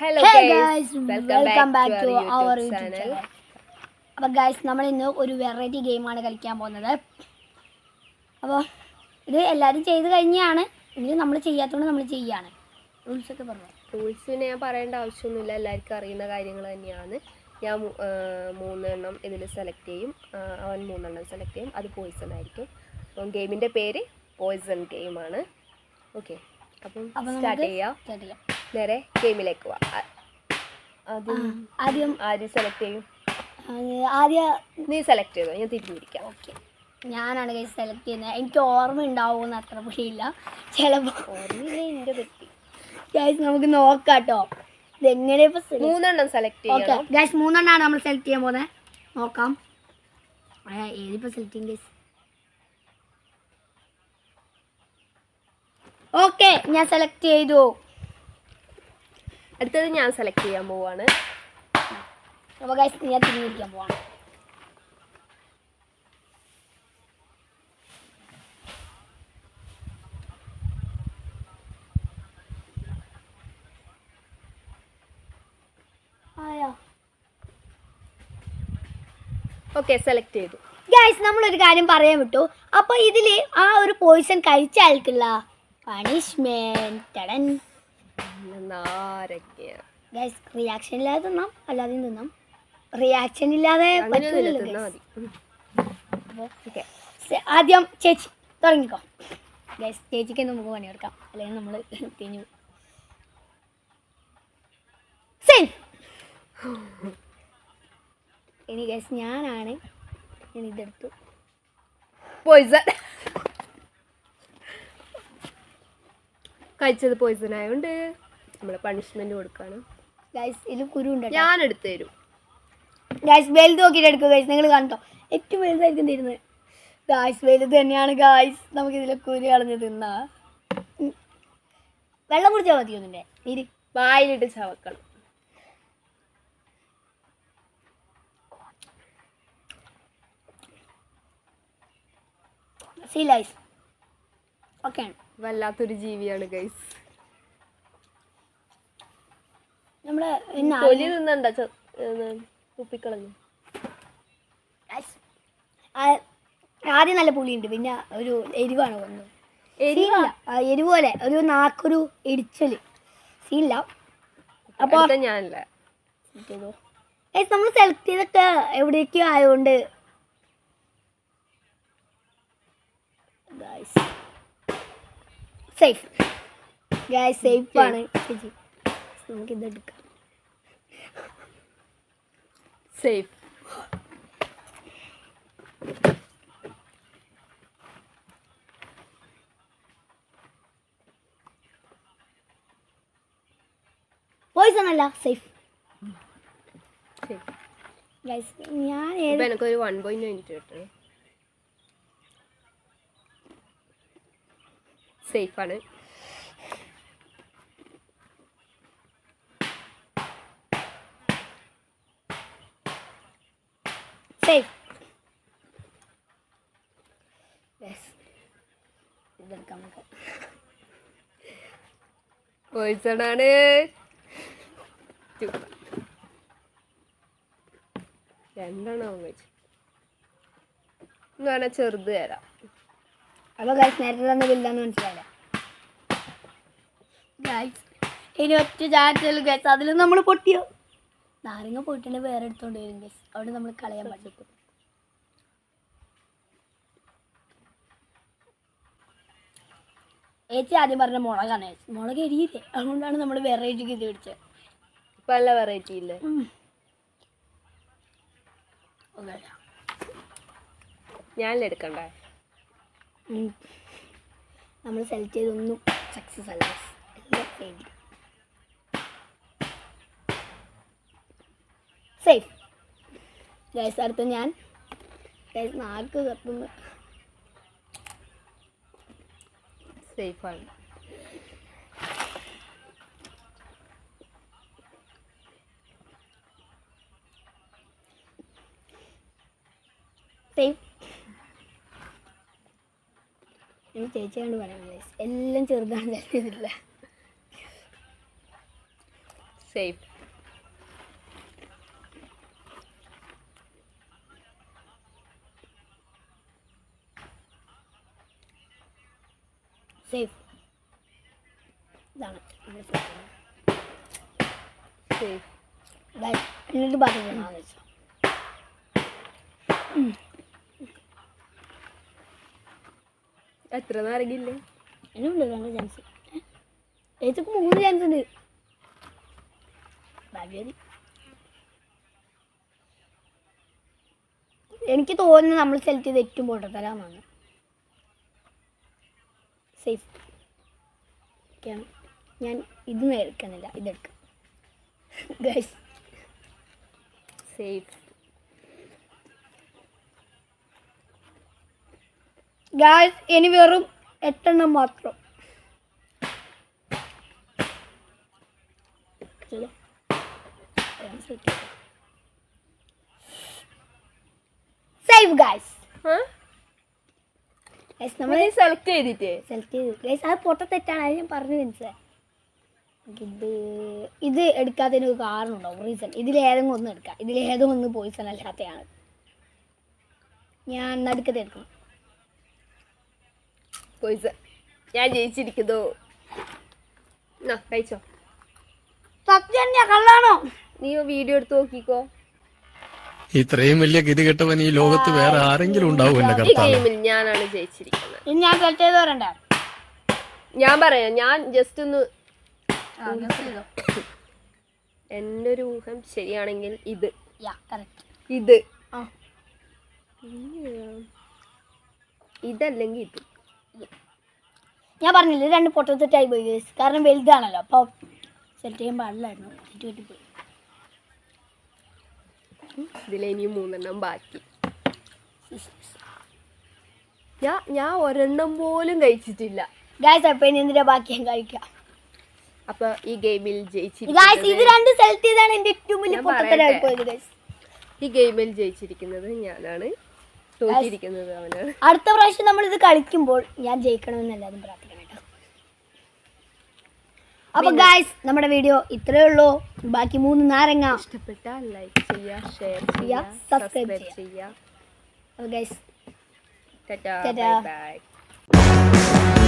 Hello guys, welcome back to our YouTube YouTube channel. channel. അപ്പോൾ guys നമ്മൾ ഇന്ന് ഒരു വെറൈറ്റി ഗെയിമാണ് കളിക്കാൻ പോകുന്നത്. അപ്പോൾ ഇത് എല്ലാവരും ചെയ്ത് കഴിഞ്ഞാണ്, എങ്കിലും നമ്മൾ ചെയ്യാത്തതുകൊണ്ട് നമ്മൾ ചെയ്യാണ്. റൂൾസൊക്കെ പറഞ്ഞു. റൂൾസിന് ഞാൻ പറയേണ്ട ആവശ്യമൊന്നുമില്ല, എല്ലാവർക്കും അറിയുന്ന കാര്യങ്ങൾ തന്നെയാണ്. ഞാൻ 3 എണ്ണം ഇതിൽ സെലക്ട് ചെയ്യും, അവൻ 3 എണ്ണം സെലക്ട് ചെയ്യും, അത് പോയിസൺ ആയിരിക്കും. അപ്പം ഗെയിമിൻ്റെ പേര് പോയിസൺ ഗെയിമാണ്. ഓക്കെ, അപ്പം സ്റ്റാർട്ട് ചെയ്യാം. നേരെ ഗെയിമിലേക്ക് പോവാം. ആദ്യം സെലക്ട് ചെയ്യും. നീ സെലക്ട് ചെയ്തോ, ഞാൻ തിരിഞ്ഞിരിക്കാം. ഓക്കെ, ഞാനാണ് ഗൈസ് സെലക്ട് ചെയ്യുന്നത്. എനിക്ക് ഓർമ്മ ഉണ്ടാവുമെന്ന് അത്ര പിടിയില്ല, ചിലപ്പോൾ ഓർമ്മയില്ല എൻ്റെ പറ്റി. ഗൈസ് നമുക്ക് നോക്കാം കേട്ടോ, ഇതെങ്ങനെ ഇപ്പോൾ 3 എണ്ണം സെലക്ട് ചെയ്യാം. ഓക്കെ ഗൈസ്, 3 എണ്ണമാണ് നമ്മൾ സെലക്ട് ചെയ്യാൻ പോകുന്നത്. നോക്കാം ഏതിപ്പോൾ സെലക്ട് ചെയ്യും ഗൈസ്. ഓക്കെ, ഞാൻ സെലക്ട് ചെയ്തു. അടുത്തത് ഞാൻ സെലക്ട് ചെയ്യാൻ പോവാണ്. അപ്പോൾ ഗൈസ് ഞാൻ തിരിഞ്ഞിരിക്കാൻ പോവാണ്. ഓക്കെ, സെലക്ട് ചെയ്തു. ഗൈസ് നമ്മളൊരു കാര്യം പറയാൻ വിട്ടു. അപ്പോൾ ഇതിൽ ആ ഒരു പോയിസൺ കഴിച്ച ആൾക്കുള്ള പണിഷ്മെന്റ് ഗൈസ് റിയാക്ഷൻ ഇല്ലാതെ തിന്നാം, അല്ലാതെ തിന്നാം. റിയാക്ഷൻ ഇല്ലാതെ ആദ്യം ചേച്ചി തുടങ്ങിക്കോ. ഗൈസ് ചേച്ചിക്ക് നമുക്ക് പണിയെടുക്കാം, അല്ലെങ്കിൽ നമ്മൾ തിന്നു. ഇനി ഗൈസ് ഞാനാണ്, ഞാൻ ഇതെടുത്തു. പോയിസൺ കഴിച്ചത് പോയിസൺ ആയതുകൊണ്ട് നമ്മൾ പണിഷ്മെന്റ് കൊടുക്കാണ്. ഗൈസ് ഇതിൽ കുരു ഉണ്ട്, ഞാൻ എടുത്തു തരും. ഗൈസ് വലുത് നോക്കിയിട്ട് എടുക്കുക ഗൈസ്, നിങ്ങൾ കണ്ടോ ഏറ്റവും വലുതായിരിക്കും തരുന്നത്. ഗൈസ് വലുത് തന്നെയാണ് ഗൈസ്, നമുക്കിതിൽ കുരു കളഞ്ഞ് തിന്നാ. വെള്ളം കുടിച്ചാൽ മതി ഒന്നിൻ്റെ നീര് വായിലിട്ട് ചവക്കണം. സീ ലൈസ് ഓക്കെ, വല്ലാത്തൊരു ജീവിയാണ് ഗൈസ്. നമ്മള് തൊലി തിന്നണ്ട, തുപ്പിക്കളഞ്ഞു. ആദ്യം നല്ല പുളിയുണ്ട്, പിന്നെ ഒരു എരിവാണ് വന്നത്. എരിവ് പോലെ ഒരു നാക്കൊരു ഇടിച്ചല് സീനില്ല. അപ്പോൾ ഞാനല്ല നമ്മൾ സെലക്ട് ചെയ്തൊക്കെ എവിടേക്കോ ആയതുകൊണ്ട് സേഫ് ഗൈസ്, സേഫാണ് ചേച്ചി. നമുക്കിതെടുക്കാം. സേഫ്. പോയിസൺ അല്ല, സേഫ് ഗൈസ്. ഞാൻ എനിക്കൊരു 1.9 കിട്ടണം. സേഫാണ്. സേഫ് ഇതെടുക്കാം നമുക്ക്. പോയിസണാണ്. രണ്ടെണ്ണം കഴിച്ചു എന്ന് പറഞ്ഞാൽ ചെറുത് തരാം. അപ്പോൾ ഗൈസ് നേരത്തെ തന്നെ വലുതാന്ന് മനസ്സിലായില്ല ഗൈസ്. ഇനി ഒറ്റ ചാറ്റൽ ഗൈസ്, അതിൽ നമ്മൾ പൊട്ടിയോ. നാരങ്ങ പോയിട്ടുണ്ടെങ്കിൽ വേറെ എടുത്തോണ്ട് വരും ഗൈസ്, അവിടെ നമ്മൾ കളയാൻ പറ്റും. ചേച്ചി ആദ്യം പറഞ്ഞ മുളകാണ്, മുളക് എരിയില്ലേ, അതുകൊണ്ടാണ് നമ്മൾ വെറൈറ്റിക്ക് ഇത് പിടിച്ചത്. ഇപ്പം നല്ല വെറൈറ്റി ഇല്ലേ. ഞാനല്ലേ എടുക്കണ്ടേ. നമ്മൾ സെലക്ട് ചെയ്തൊന്നും സക്സസ് അല്ല. Safe guys. അടുത്ത ഞാൻ ഗൈസ് നാക്ക് കത്തുന്നു. സേഫാണ്. സേഫ്. എനിക്ക് ചേച്ചിയോട് പറയാം, എല്ലാം ചെറുതാണ് ചെയ്തിട്ടില്ല. സേഫ്. സേഫ്. ഇതാണ് സേഫ്. എന്നിട്ട് പറഞ്ഞു എത്ര നാരങ്ങില്ലേ? അതിനുണ്ട് 2 ചാൻസ്. ഏതൊക്കെ 3 ചാൻസ് ഉണ്ട്. എനിക്ക് തോന്നുന്നു നമ്മൾ സെലക്ട് ചെയ്ത് ഏറ്റവും പൊട്ടത്തരാന്നാണ്. സേഫ്. ഞാൻ ഇത് എടുക്കുന്നില്ല, ഇതെടുക്കാം. Guys safe. ഗൈസ് ഇനി വെറും 8 എണ്ണം മാത്രം. Save guys. നമ്മൾ സെലക്ട് ചെയ്തിട്ടേ സെലക്ട് ചെയ്തു ഗൈസ്. അത് പൊട്ട തെറ്റാണ്, അത് ഞാൻ പറഞ്ഞു മനസ്സിലായി. ഇത് എടുക്കാത്തതിന് ഒരു കാരണം ഉണ്ടാവും, റീസൺ. ഇതിലേതെങ്കിലും ഒന്ന് എടുക്കാം. ഇതിലേതെങ്കിലും ഒന്ന് പോയിസൺ അല്ലാത്തതാണ്. ഞാൻ നടുക്കത്തെ എടുക്കണം. പോയിസൺ. ഞാൻ ജയിച്ചിരിക്കുന്നു. കഴിച്ചോ. സത്യം ഞാൻ കള്ളാണോ? നീ വീഡിയോ എടുത്ത് നോക്കിക്കോ. ഇത്രയും വലിയ ഗതികെട്ടവൻ ഈ ലോകത്ത് വേറെ ആരെങ്കിലും ഉണ്ടാവും എന്റെ ഈ കർത്താവ്. ഗെയിമിൽ ഞാനാണ് ജയിച്ചിരിക്കുന്നത്. ഇനി ഞാൻ സെലക്ട് ചെയ്ത് വരണ്ട. ഞാൻ പറയാം, ഞാൻ ജസ്റ്റ് ഒന്ന് എൻ്റെ ഒരു ഊഹം ശരിയാണെങ്കിൽ ഇത് ഇത് ഇതല്ലെങ്കിൽ ഇത്. ഞാൻ പറഞ്ഞില്ല 2 പൊട്ടത്തെറ്റായി പോയി ഗൈസ്. കാരണം വലുതാണല്ലോ, അപ്പോൾ സെലക്ട് ചെയ്യാൻ പാടില്ലായിരുന്നു. പോയി. ഇതിലിനിയും 3 എണ്ണം ബാക്കി. ഞാൻ ഒരെണ്ണം പോലും കഴിച്ചിട്ടില്ല ഗൈസ്. അപ്പോൾ ഇനി എന്തിനാ ബാക്കി ഞാൻ കഴിക്കാം. അപ്പൊ ഈ ഗെയിമിൽ ഗൈസ് ഇത് 2 സെലക്ട് ചെയ്താണ് എൻ്റെ ഏറ്റവും വലിയ പൊട്ടത്തരായി പോയത് ഗൈസ്. ഈ ഗെയിമിൽ ജയിച്ചിരിക്കുന്നത് ഞാനാണ്, തോറ്റിരിക്കുന്നത് അവനാണ്. അടുത്ത പ്രാവശ്യം നമ്മൾ ഇത് കളിക്കുമ്പോൾ ഞാൻ ജയിക്കണമെന്ന് എല്ലാവരും പ്രാർത്ഥിക്കണം കേട്ടോ. അപ്പൊ ഗൈസ് നമ്മുടെ വീഡിയോ ഇത്രയേ ഉള്ളൂ. ബാക്കി 3 നാരങ്ങ ഇഷ്ടപ്പെട്ടാൽ ലൈക്ക് ചെയ്യുക, ഷെയർ ചെയ്യുക, സബ്സ്ക്രൈബ് ചെയ്യുക. Guys Tata, Tata. Bye bye.